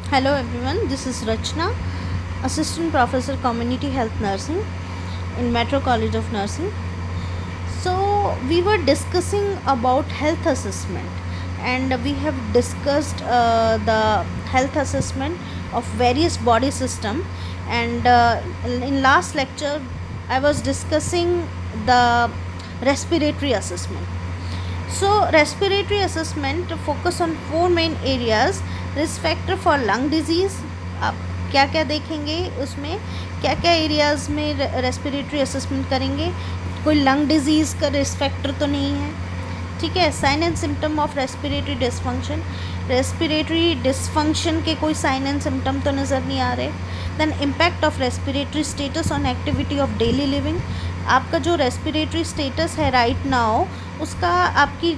Hello everyone, this is Rachna, Assistant Professor Community Health Nursing in Metro College of Nursing. So, we were discussing about health assessment and we have discussed the health assessment of various body system, and in last lecture I was discussing the respiratory assessment. So, respiratory assessment focus on four main areas: risk factor for lung disease. आप क्या क्या देखेंगे उसमें, क्या क्या areas में respiratory assessment करेंगे। कोई लंग डिजीज़ का रिस्क फैक्टर तो नहीं है, ठीक है। Sign and symptom of respiratory dysfunction, respiratory dysfunction के कोई साइन एंड सिम्टम तो नज़र नहीं आ रहे। Then impact of respiratory status on activity of daily living. आपका जो रेस्पिरेटरी स्टेटस है राइट नाउ, उसका आपकी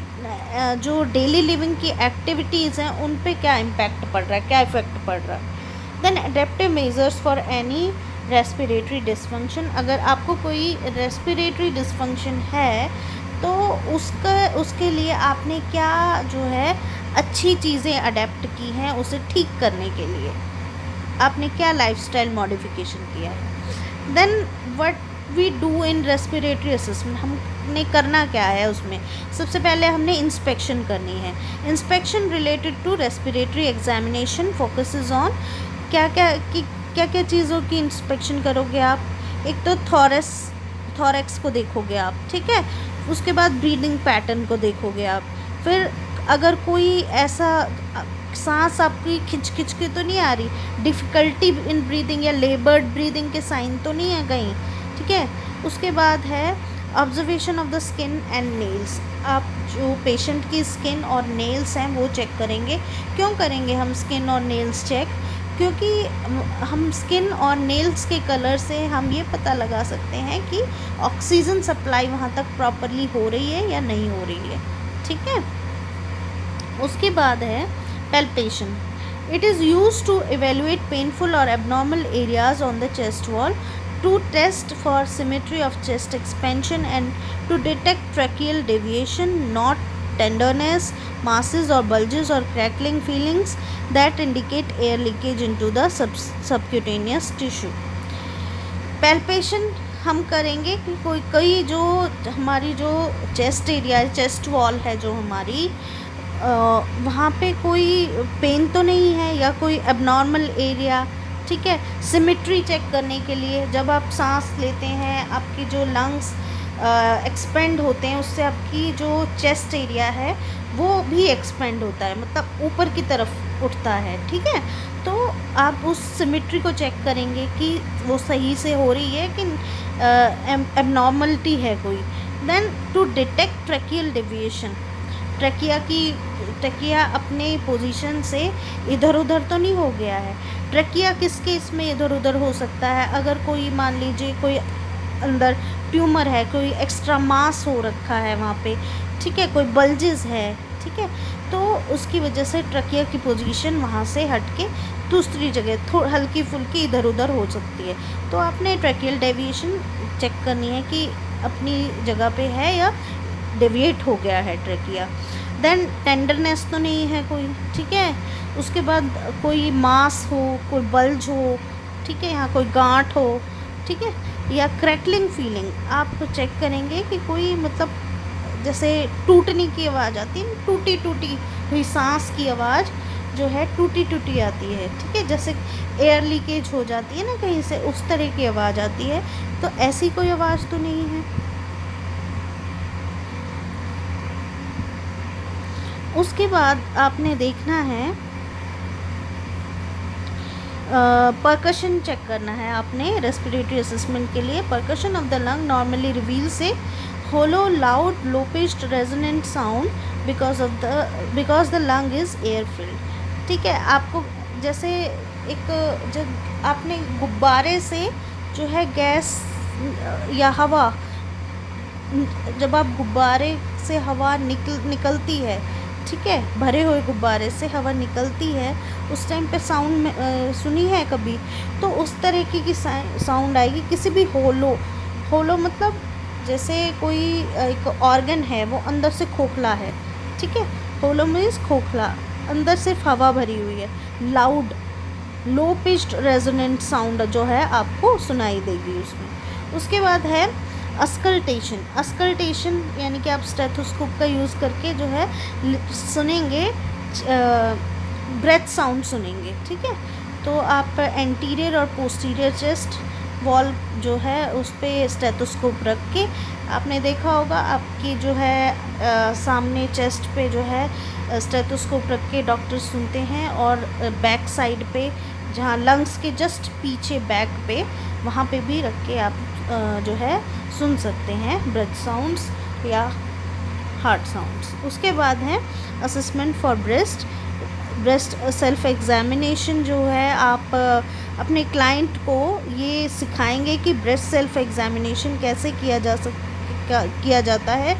जो डेली लिविंग की एक्टिविटीज़ हैं उन पे क्या इम्पैक्ट पड़ रहा है, क्या इफ़ेक्ट पड़ रहा है। Then adaptive measures for any respiratory dysfunction. अगर आपको कोई रेस्पिरेटरी डिसफंक्शन है तो उसके लिए आपने क्या जो है अच्छी चीज़ें अडेप्ट की हैं उसे ठीक करने के लिए, आपने क्या लाइफस्टाइल मॉडिफिकेशन किया है। Then what we do in respiratory assessment, हमने करना क्या है उसमें। सबसे पहले हमने इंस्पेक्शन करनी है। Inspection related to respiratory examination focuses on क्या क्या चीज़ों की इंस्पेक्शन करोगे आप। एक तो थॉरेक्स को देखोगे आप, ठीक है। उसके बाद ब्रीदिंग पैटर्न को देखोगे आप। फिर अगर कोई ऐसा सांस आपकी खिंच के तो नहीं आ रही, डिफ़िकल्टी इन ब्रीदिंग या लेबर्ड ब्रीदिंग के साइन तो नहीं है कहीं, ठीक है। उसके बाद है observation of the skin and nails. आप जो पेशेंट की स्किन और नेल्स हैं वो चेक करेंगे। क्यों करेंगे हम स्किन और नेल्स चेक? क्योंकि हम स्किन और नेल्स के कलर से हम ये पता लगा सकते हैं कि ऑक्सीजन सप्लाई वहाँ तक प्रॉपरली हो रही है या नहीं हो रही है, ठीक है। उसके बाद है palpation. It is used to evaluate painful or abnormal areas on the chest wall, to test for symmetry of chest expansion and to detect tracheal deviation, not tenderness, masses or bulges or crackling feelings that indicate air leakage into the subcutaneous tissue. Palpation हम करेंगे कि कोई जो हमारी जो chest area, chest wall है जो हमारी, वहाँ पे कोई पेन तो नहीं है या कोई एबनॉर्मल एरिया, ठीक है। सिमेट्री चेक करने के लिए जब आप सांस लेते हैं आपकी जो लंग्स एक्सपेंड होते हैं उससे आपकी जो चेस्ट एरिया है वो भी एक्सपेंड होता है, मतलब ऊपर की तरफ उठता है, ठीक है। तो आप उस सिमेट्री को चेक करेंगे कि वो सही से हो रही है कि एबनॉर्मलिटी है कोई। Then to detect tracheal deviation, trachea अपने पोजीशन से इधर उधर तो नहीं हो गया है। ट्रकिया किसके इसमें इधर उधर हो सकता है? अगर कोई मान लीजिए कोई अंदर ट्यूमर है, कोई एक्स्ट्रा मास हो रखा है वहाँ पे, ठीक है, कोई बल्जेस है, ठीक है, तो उसकी वजह से ट्रकिया की पोजीशन वहाँ से हट के दूसरी जगह हल्की फुल्की इधर उधर हो सकती है। तो आपने ट्रकियल डेविएशन चेक करनी है कि अपनी जगह पे है या डेविएट हो गया है ट्रकिया। देन टेंडरनेस तो नहीं है कोई, ठीक है। उसके बाद कोई मास हो, कोई बल्ज हो, ठीक है, यहाँ कोई गांठ हो, ठीक है, या क्रैकलिंग फीलिंग आप चेक करेंगे कि कोई मतलब जैसे टूटने की आवाज़ आती है, टूटी हुई सांस की आवाज़ जो है टूटी आती है, ठीक है, जैसे एयर लीकेज हो जाती है ना कहीं से, उस तरह की आवाज़ आती है। तो ऐसी कोई आवाज़ तो नहीं है। उसके बाद आपने देखना है परकशन चेक करना है आपने रेस्पिरेटरी असेसमेंट के लिए। Percussion of the lung normally reveals a hollow loud low pitched resonant sound because the lung is air filled, ठीक है। आपको जैसे एक जब आपने गुब्बारे से जो है गैस या हवा, जब आप गुब्बारे से हवा निकलती है, ठीक है, भरे हुए गुब्बारे से हवा निकलती है, उस टाइम पे साउंड सुनी है कभी? तो उस तरीके की साउंड आएगी किसी भी होलो मतलब जैसे कोई एक ऑर्गन है वो अंदर से खोखला है, ठीक है, होलो मीन्स खोखला, अंदर सिर्फ हवा भरी हुई है, loud low pitched resonant sound जो है आपको सुनाई देगी उसमें। उसके बाद है अस्कल्टेशन। अस्कल्टेशन यानी कि आप स्टेथोस्कोप का यूज़ करके जो है सुनेंगे, ब्रेथ साउंड सुनेंगे, ठीक है। तो आप एंटीरियर और पोस्टीरियर चेस्ट वॉल जो है उस पर स्टेथोस्कोप रख के, आपने देखा होगा आपकी जो है सामने चेस्ट पे जो है स्टेथोस्कोप रख के डॉक्टर सुनते हैं, और बैक साइड पे जहाँ लंग्स के जस्ट पीछे बैक पे वहाँ पे भी रख के आप जो है सुन सकते हैं ब्रेथ साउंड्स या हार्ट साउंड्स। उसके बाद है assessment for breast. Breast self examination जो है आप अपने क्लाइंट को ये सिखाएंगे कि ब्रेस्ट सेल्फ एग्जामिनेशन कैसे किया जाता है,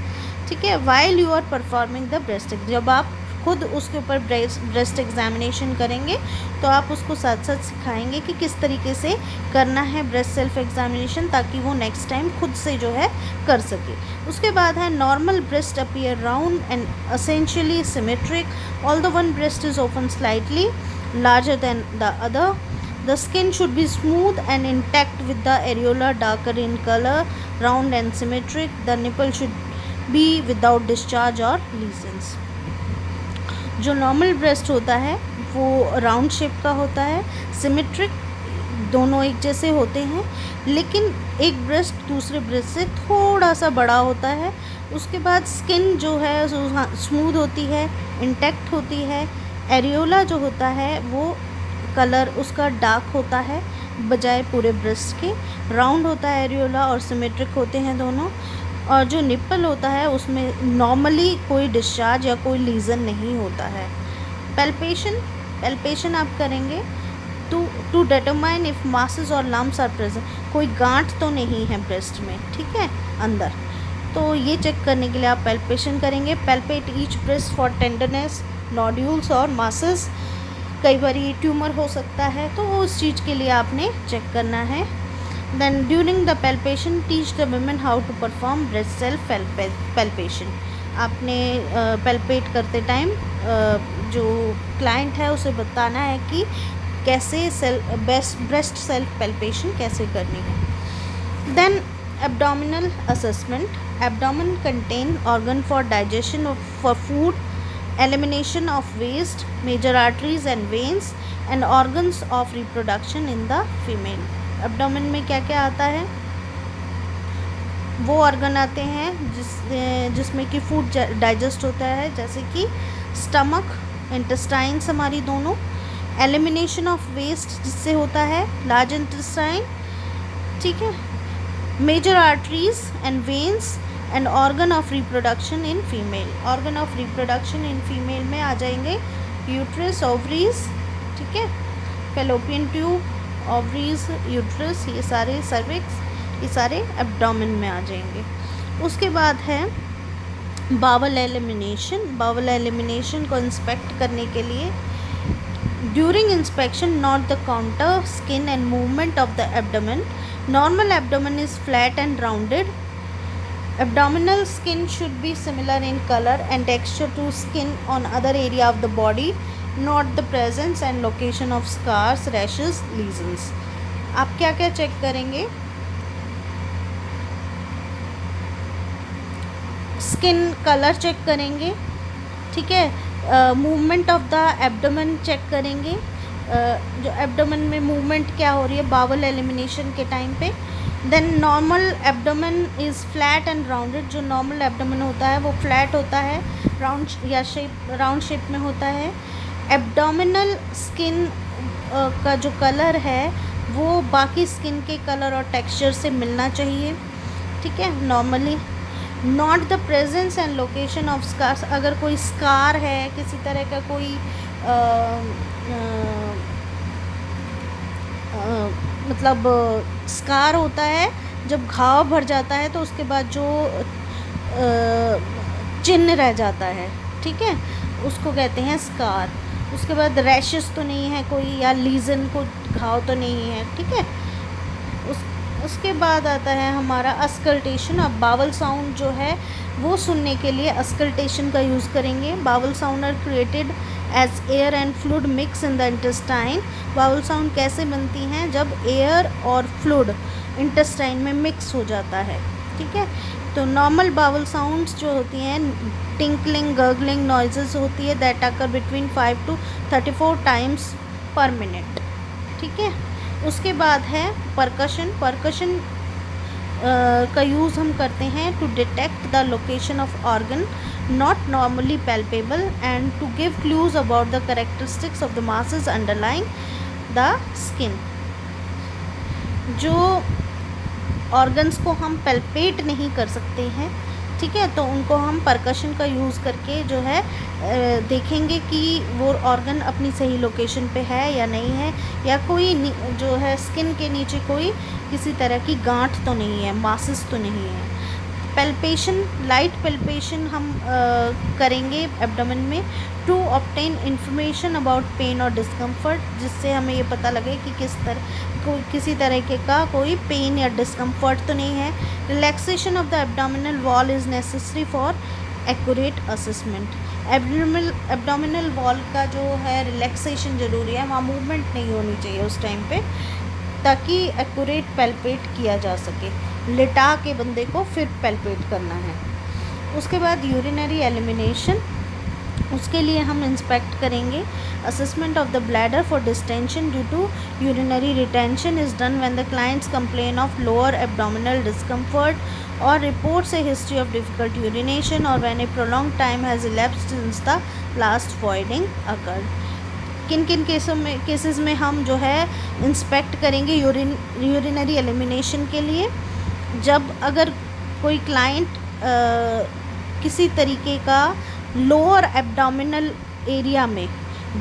ठीक है। While you are performing the breast, जब आप खुद उसके ऊपर ब्रेस्ट एग्जामिनेशन करेंगे तो आप उसको साथ साथ सिखाएंगे कि किस तरीके से करना है ब्रेस्ट सेल्फ एग्जामिनेशन, ताकि वो नेक्स्ट टाइम खुद से जो है कर सके। उसके बाद है normal breast appear round and essentially symmetric, although one breast is open slightly larger than the other. The skin should be smooth and intact with the areola darker in color, round and symmetric. The nipple should be without discharge or lesions. जो normal breast होता है वो round shape का होता है, symmetric, दोनों एक जैसे होते हैं, लेकिन एक ब्रेस्ट दूसरे ब्रेस्ट से थोड़ा सा बड़ा होता है। उसके बाद स्किन जो है स्मूथ होती है, इंटैक्ट होती है। एरियोला जो होता है वो कलर उसका डार्क होता है बजाय पूरे ब्रेस्ट के, राउंड होता है एरियोला और सिमेट्रिक होते हैं दोनों। और जो निप्पल होता है उसमें नॉर्मली कोई डिस्चार्ज या कोई लीज़न नहीं होता है। पैल्पेशन आप करेंगे टू डिटरमाइन इफ़ मासेस और लम्प्स आर प्रेजेंट, कोई गांठ तो नहीं है ब्रेस्ट में, ठीक है, अंदर, तो ये चेक करने के लिए आप पैल्पेशन करेंगे। Palpate each breast for tenderness, nodules और मासेस, कई बार ये ट्यूमर हो सकता है तो उस चीज़ के लिए आपने चेक करना है। Then during the palpation teach the women how to perform breast self palpation। आपने palpate करते टाइम जो क्लाइंट है उसे बताना है कि कैसे ब्रेस्ट सेल्फ palpation कैसे करनी है। Then abdominal assessment। Abdomen contain organ for digestion for food, elimination of waste, major arteries and veins, and organs of reproduction in the female। Abdomen में क्या क्या आता है? वो ऑर्गन आते हैं जिसमें कि फूड डाइजेस्ट होता है, जैसे कि स्टमक, इंटेस्टाइन्स हमारी दोनों, एलिमिनेशन ऑफ वेस्ट जिससे होता है लार्ज इंटेस्टाइन, ठीक है, major arteries and veins and organ of reproduction in female. Organ of reproduction in female में आ जाएंगे यूट्रस, ओवरीज, ठीक है, फैलोपियन ट्यूब, ओवरीज, यूट्रस, ये सारे सर्विक्स, ये सारे एब्डोमेन में आ जाएंगे। उसके बाद है बावल एलिमिनेशन। बावल एलिमिनेशन को इंस्पेक्ट करने के लिए during inspection note the counter, skin and movement of the abdomen. Normal abdomen is flat and rounded. Abdominal skin should be similar in color and texture to skin on other area of the body. Note the presence and location of scars, rashes, lesions। आप क्या क्या check करेंगे? Skin colour check करेंगे, ठीक है, movement of the abdomen check करेंगे, जो abdomen में मूवमेंट क्या हो रही है बावल एलिमिनेशन के टाइम पे। Then normal abdomen is flat and rounded. जो नॉर्मल एब्डोमेन होता है वो फ्लैट होता है, राउंड शेप में होता है। एब्डोमिनल स्किन का जो कलर है वो बाकी स्किन के कलर और टेक्सचर से मिलना चाहिए, ठीक है, normally. Note the presence and location of scars. अगर कोई स्कार है, किसी तरह का कोई मतलब स्कार होता है, जब घाव भर जाता है तो उसके बाद जो चिन्ह रह जाता है, ठीक है, उसको कहते हैं स्कार। उसके बाद रैशेस तो नहीं है कोई, या लीजन को घाव तो नहीं है, ठीक है, उसके बाद आता है हमारा अस्कल्टेशन। अब बावल साउंड जो है वो सुनने के लिए अस्कल्टेशन का यूज़ करेंगे। Bowel sound are created as air and fluid mix in the intestine. Bowel sound कैसे बनती हैं? जब एयर और फ्लूड इंटेस्टाइन में मिक्स हो जाता है, ठीक है। तो नॉर्मल बावल साउंड्स जो होती हैं, टिंकलिंग गर्गलिंग नॉइजेस होती है, that occur between 5 to 34 times पर मिनट, ठीक है। उसके बाद है परकशन। परकशन का यूज़ हम करते हैं to detect the location of organ not normally palpable and to give clues about the characteristics of the masses underlying the skin. जो ऑर्गन्स को हम पैल्पेट नहीं कर सकते हैं, ठीक है, तो उनको हम परकशन का यूज़ करके जो है देखेंगे कि वो ऑर्गन अपनी सही लोकेशन पे है या नहीं है, या कोई जो है स्किन के नीचे कोई किसी तरह की गांठ तो नहीं है, मासेस तो नहीं है। पैल्पेशन, लाइट पैल्पेशन हम करेंगे एब्डोमेन में to obtain information about pain और डिस्कम्फर्ट, जिससे हमें ये पता लगे कि किसी तरीके का कोई पेन या डिस्कम्फर्ट तो नहीं है। Relaxation of the abdominal wall is necessary for accurate assessment. Abdominal wall का जो है रिलैक्सेशन ज़रूरी है, वहाँ मूवमेंट नहीं होनी चाहिए उस टाइम पे, ताकि एक्यूरेट पैल्पेट किया जा सके। लिटा के बंदे को फिर पैल्पेट करना है। उसके बाद यूरिनरी एलिमिनेशन, उसके लिए हम इंस्पेक्ट करेंगे। Assessment of the bladder for distension due to urinary retention is done when the clients complain of lower abdominal discomfort और reports a history of difficult urination और when a prolonged time has elapsed since the last voiding occurred. किन किन cases में हम जो है inspect करेंगे urinary elimination के लिए? जब अगर कोई क्लाइंट किसी तरीके का लोअर एब्डोमिनल एरिया में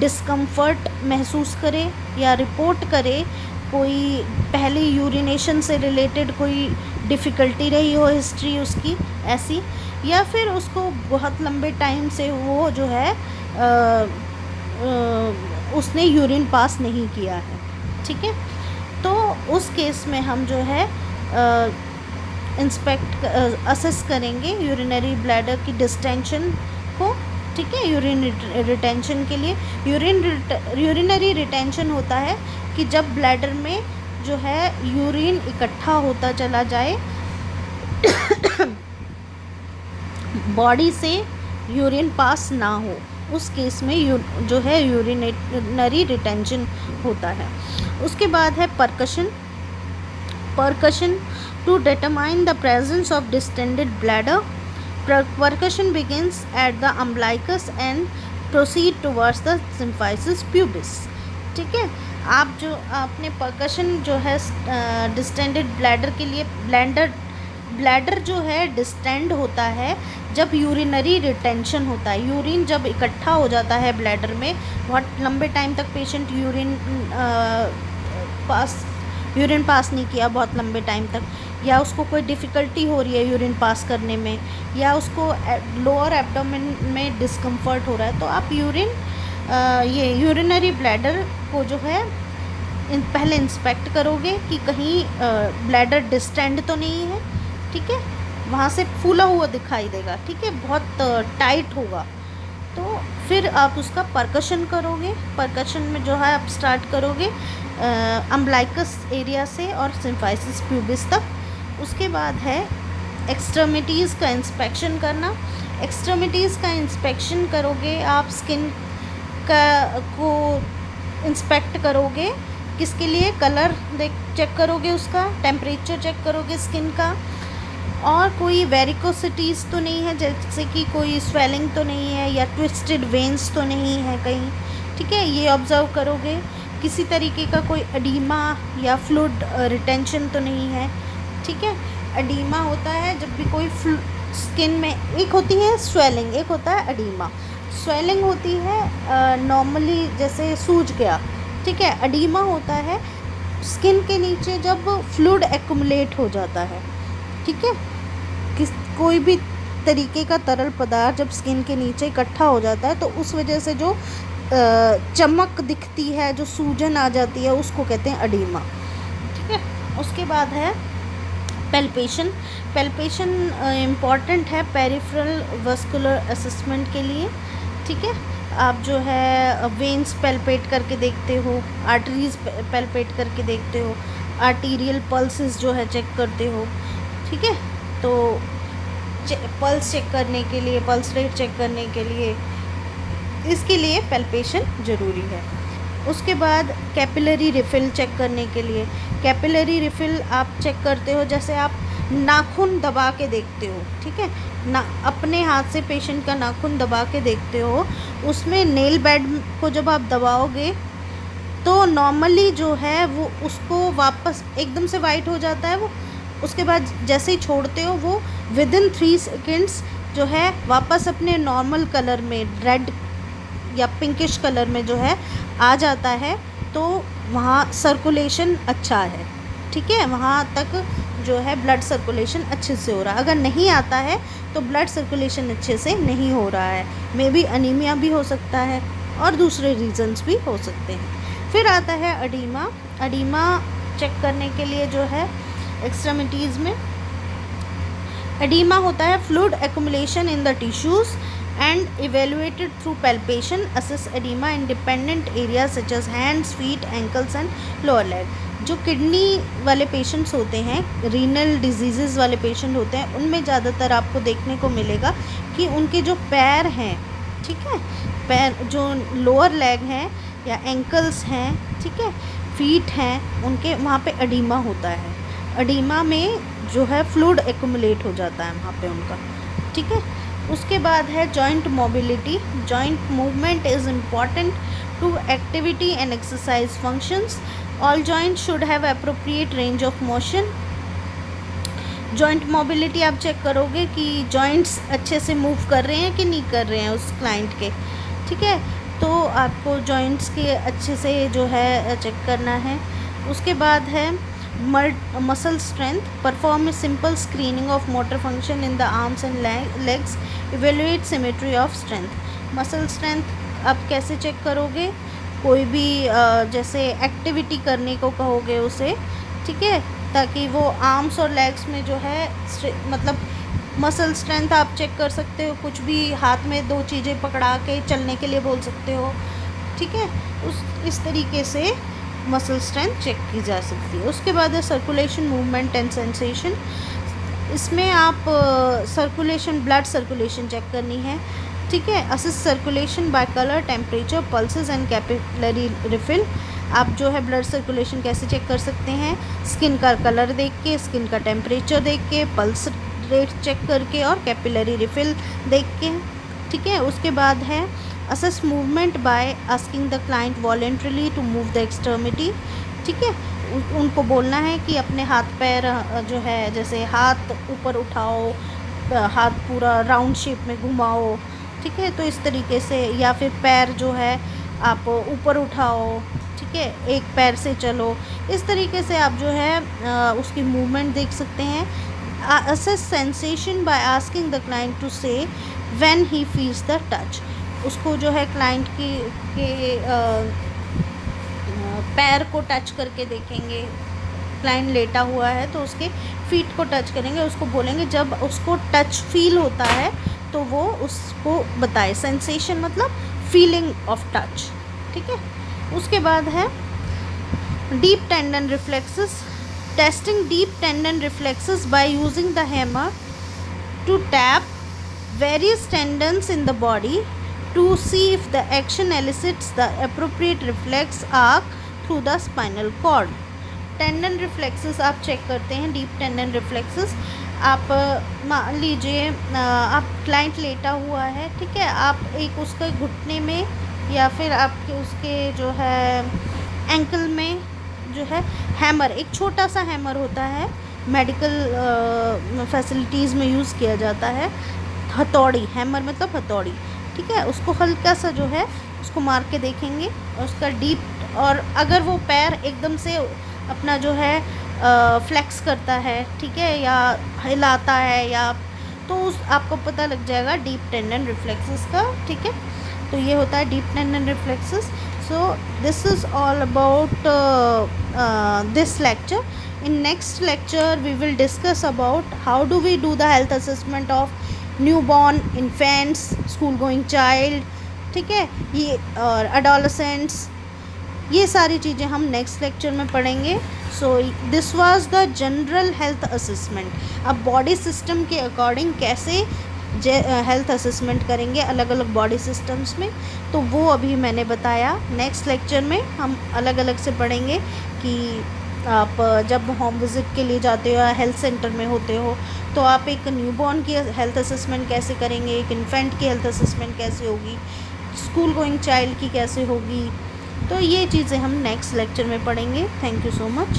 डिस्कम्फर्ट महसूस करे या रिपोर्ट करे, कोई पहले यूरिनेशन से रिलेटेड कोई डिफ़िकल्टी रही हो हिस्ट्री उसकी ऐसी, या फिर उसको बहुत लंबे टाइम से वो जो है उसने यूरिन पास नहीं किया है, ठीक है, तो उस केस में हम जो है असेस करेंगे यूरिनरी ब्लैडर की डिस्टेंशन को, ठीक है। यूरिन रिटेंशन के लिए यूरिनरी रिटेंशन होता है कि जब ब्लैडर में जो है यूरिन इकट्ठा होता चला जाए बॉडी से यूरिन पास ना हो, उस केस में जो है यूरिनरी रिटेंशन होता है। उसके बाद है percussion. To determine the presence of distended bladder, percussion begins at the umbilicus and proceed towards the symphysis pubis, ठीक है। आप जो आपने परकशन जो है डिस्टेंडेड ब्लैडर के लिए, ब्लैडर जो है डिस्टेंड होता है जब यूरिनरी रिटेंशन होता है, यूरिन जब इकट्ठा हो जाता है ब्लैडर में, बहुत लंबे टाइम तक पेशेंट यूरिन पास नहीं किया बहुत लंबे टाइम तक, या उसको कोई डिफ़िकल्टी हो रही है यूरिन पास करने में, या उसको लोअर एब्डोमेन में डिस्कम्फर्ट हो रहा है, तो आप ये यूरिनरी ब्लैडर को जो है पहले इंस्पेक्ट करोगे कि कहीं ब्लैडर डिस्टेंड तो नहीं है, ठीक है, वहाँ से फूला हुआ दिखाई देगा, ठीक है, बहुत टाइट होगा, तो फिर आप उसका परकशन करोगे। परकशन में जो है आप स्टार्ट करोगे अम्बलाइकस एरिया से और सिम्फाइसिस प्यूबिस तक। उसके बाद है एक्सट्रीमिटीज़ का इंस्पेक्शन करना। एक्सट्रीमिटीज़ का इंस्पेक्शन करोगे आप, स्किन को इंस्पेक्ट करोगे, किसके लिए? कलर चेक करोगे, उसका टेम्परेचर चेक करोगे स्किन का, और कोई वेरिकोसिटीज़ तो नहीं है, जैसे कि कोई स्वेलिंग तो नहीं है या ट्विस्टेड वेन्स तो नहीं है कहीं, ठीक है, ये ऑब्ज़र्व करोगे। किसी तरीके का कोई एडीमा या फ्लूइड रिटेंशन तो नहीं है, ठीक है। एडीमा होता है जब भी कोई स्किन में, एक होती है स्वेलिंग, एक होता है एडीमा। स्वेलिंग होती है नॉर्मली जैसे सूज गया, ठीक है। एडीमा होता है स्किन के नीचे जब फ्लूइड एक्युमुलेट हो जाता है, ठीक है, कोई भी तरीके का तरल पदार्थ जब स्किन के नीचे इकट्ठा हो जाता है तो उस वजह से जो चमक दिखती है, जो सूजन आ जाती है, उसको कहते हैं एडीमा, ठीक है। उसके बाद है पैल्पेशन। पैल्पेशन इम्पॉर्टेंट है पेरिफेरल वस्कुलर असेसमेंट के लिए, ठीक है। आप जो है वेन्स पैल्पेट करके देखते हो, आर्टरीज पैल्पेट करके देखते हो, आर्टीरियल पल्सेस जो है चेक करते हो, ठीक है। तो पल्स चेक करने के लिए, पल्स रेट चेक करने के लिए, इसके लिए पैल्पेशन ज़रूरी है। उसके बाद कैपिलरी रिफ़िल चेक करने के लिए, कैपिलरी रिफ़िल आप चेक करते हो जैसे आप नाखून दबा के देखते हो, ठीक है ना, अपने हाथ से पेशेंट का नाखून दबा के देखते हो, उसमें नेल बेड को जब आप दबाओगे तो नॉर्मली जो है वो उसको वापस एकदम से वाइट हो जाता है वो, उसके बाद जैसे ही छोड़ते हो वो विदिन 3 सेकेंड्स जो है वापस अपने नॉर्मल कलर में, रेड या पिंकिश कलर में जो है आ जाता है। तो वहाँ सर्कुलेशन अच्छा है, ठीक है, वहाँ तक जो है ब्लड सर्कुलेशन अच्छे से हो रहा है। अगर नहीं आता है तो ब्लड सर्कुलेशन अच्छे से नहीं हो रहा है, मे बी अनीमिया भी हो सकता है और दूसरे रीजंस भी हो सकते हैं। फिर आता है अडीमा। अडीमा चेक करने के लिए जो है एक्सट्रीमिटीज़ में एडिमा होता है fluid accumulation in the tissues and evaluated through palpation, assess edema in dependent areas such as hands, feet, ankles and lower leg। जो किडनी वाले पेशेंट्स होते हैं, रीनल डिजीज़ वाले पेशेंट होते हैं, उनमें ज़्यादातर आपको देखने को मिलेगा कि उनके जो पैर हैं, ठीक है, पैर जो लोअर लेग हैं या एंकल्स हैं, ठीक है, फीट हैं, उनके वहाँ पे एडिमा होता है। एडिमा में जो है फ्लूइड एक्युमुलेट हो जाता है वहाँ पे उनका, ठीक है। उसके बाद है joint mobility. Joint movement is important to activity and exercise functions. All joint should have appropriate range of motion. Joint mobility आप चेक करोगे कि जॉइंट्स अच्छे से मूव कर रहे हैं कि नहीं कर रहे हैं उस क्लाइंट के, ठीक है। तो आपको जॉइंट्स के अच्छे से जो है चेक करना है। उसके बाद है muscle strength, perform a simple screening of motor function in the arms and legs, evaluate symmetry of strength। Muscle strength आप कैसे चेक करोगे, कोई भी जैसे एक्टिविटी करने को कहोगे उसे, ठीक है, ताकि वो आर्म्स और लेग्स में जो है मतलब मसल स्ट्रेंथ आप चेक कर सकते हो, कुछ भी हाथ में 2 चीज़ें पकड़ा के चलने के लिए बोल सकते हो, ठीक है। इस तरीके से मसल स्ट्रेंथ चेक की जा सकती है। उसके बाद है सर्कुलेशन, मूवमेंट एंड सेंसेशन। इसमें आप सर्कुलेशन, ब्लड सर्कुलेशन चेक करनी है, ठीक है। Assist circulation by colour, temperature, pulses and capillary refill. आप जो है ब्लड सर्कुलेशन कैसे चेक कर सकते हैं, स्किन का कलर देख के, स्किन का टेम्परेचर देख के, पल्स रेट चेक करके और कैपिलरी रिफिल देख के, ठीक है। उसके बाद है assess movement by asking the client voluntarily to move the extremity, ठीक है। उनको बोलना है कि अपने हाथ पैर जो है, जैसे हाथ ऊपर उठाओ, हाथ पूरा राउंड शेप में घुमाओ, ठीक है, तो इस तरीके से, या फिर पैर जो है आप ऊपर उठाओ, ठीक है, एक पैर से चलो, इस तरीके से आप जो है उसकी मूवमेंट देख सकते हैं। assess sensation by asking the client to say when he feels the touch। उसको जो है क्लाइंट के पैर को टच करके देखेंगे, क्लाइंट लेटा हुआ है तो उसके फीट को टच करेंगे, उसको बोलेंगे जब उसको टच फील होता है तो वो उसको बताए। सेंसेशन मतलब फीलिंग ऑफ टच, ठीक है। उसके बाद है deep tendon reflexes. Testing deep tendon reflexes by using the hammer to tap various tendons in the body to see if the action elicits the appropriate reflex arc through the spinal cord। Tendon reflexes आप check करते हैं, deep tendon reflexes. आप मान लीजिए आप client लेटा हुआ है, ठीक है, आप एक उसके घुटने में या फिर आपके उसके जो है एंकल में जो है हैमर, एक छोटा सा हैमर होता है, मेडिकल फैसिलिटीज़ में यूज़ किया जाता है, हथौड़ी, हैमर मतलब हथौड़ी, ठीक है, उसको हल्का सा जो है उसको मार के देखेंगे और उसका डीप, और अगर वो पैर एकदम से अपना जो है फ्लेक्स करता है, ठीक है, या हिलाता है, या तो उस आपको पता लग जाएगा डीप टेंडन रिफ्लेक्सेस का, ठीक है। तो ये होता है deep tendon reflexes. So this is all about this lecture. In next lecture we will discuss about how do we do the health assessment of newborn, infants, school going child, ठीक है, ये और adolescents, ये सारी चीज़ें हम next lecture में पढ़ेंगे. So this was the general health assessment. अब बॉडी सिस्टम के अकॉर्डिंग कैसे हेल्थ असेसमेंट करेंगे अलग अलग बॉडी सिस्टम्स में, तो वो अभी मैंने बताया. नेक्स्ट लेक्चर में हम अलग अलग से पढ़ेंगे कि आप जब होम विज़िट के लिए जाते हो या हेल्थ सेंटर में होते हो तो आप एक न्यूबॉर्न की हेल्थ असेसमेंट कैसे करेंगे, एक इन्फेंट की हेल्थ असेसमेंट कैसे होगी, स्कूल गोइंग चाइल्ड की कैसे होगी. तो ये चीज़ें हम नेक्स्ट लेक्चर में पढ़ेंगे. Thank you so much.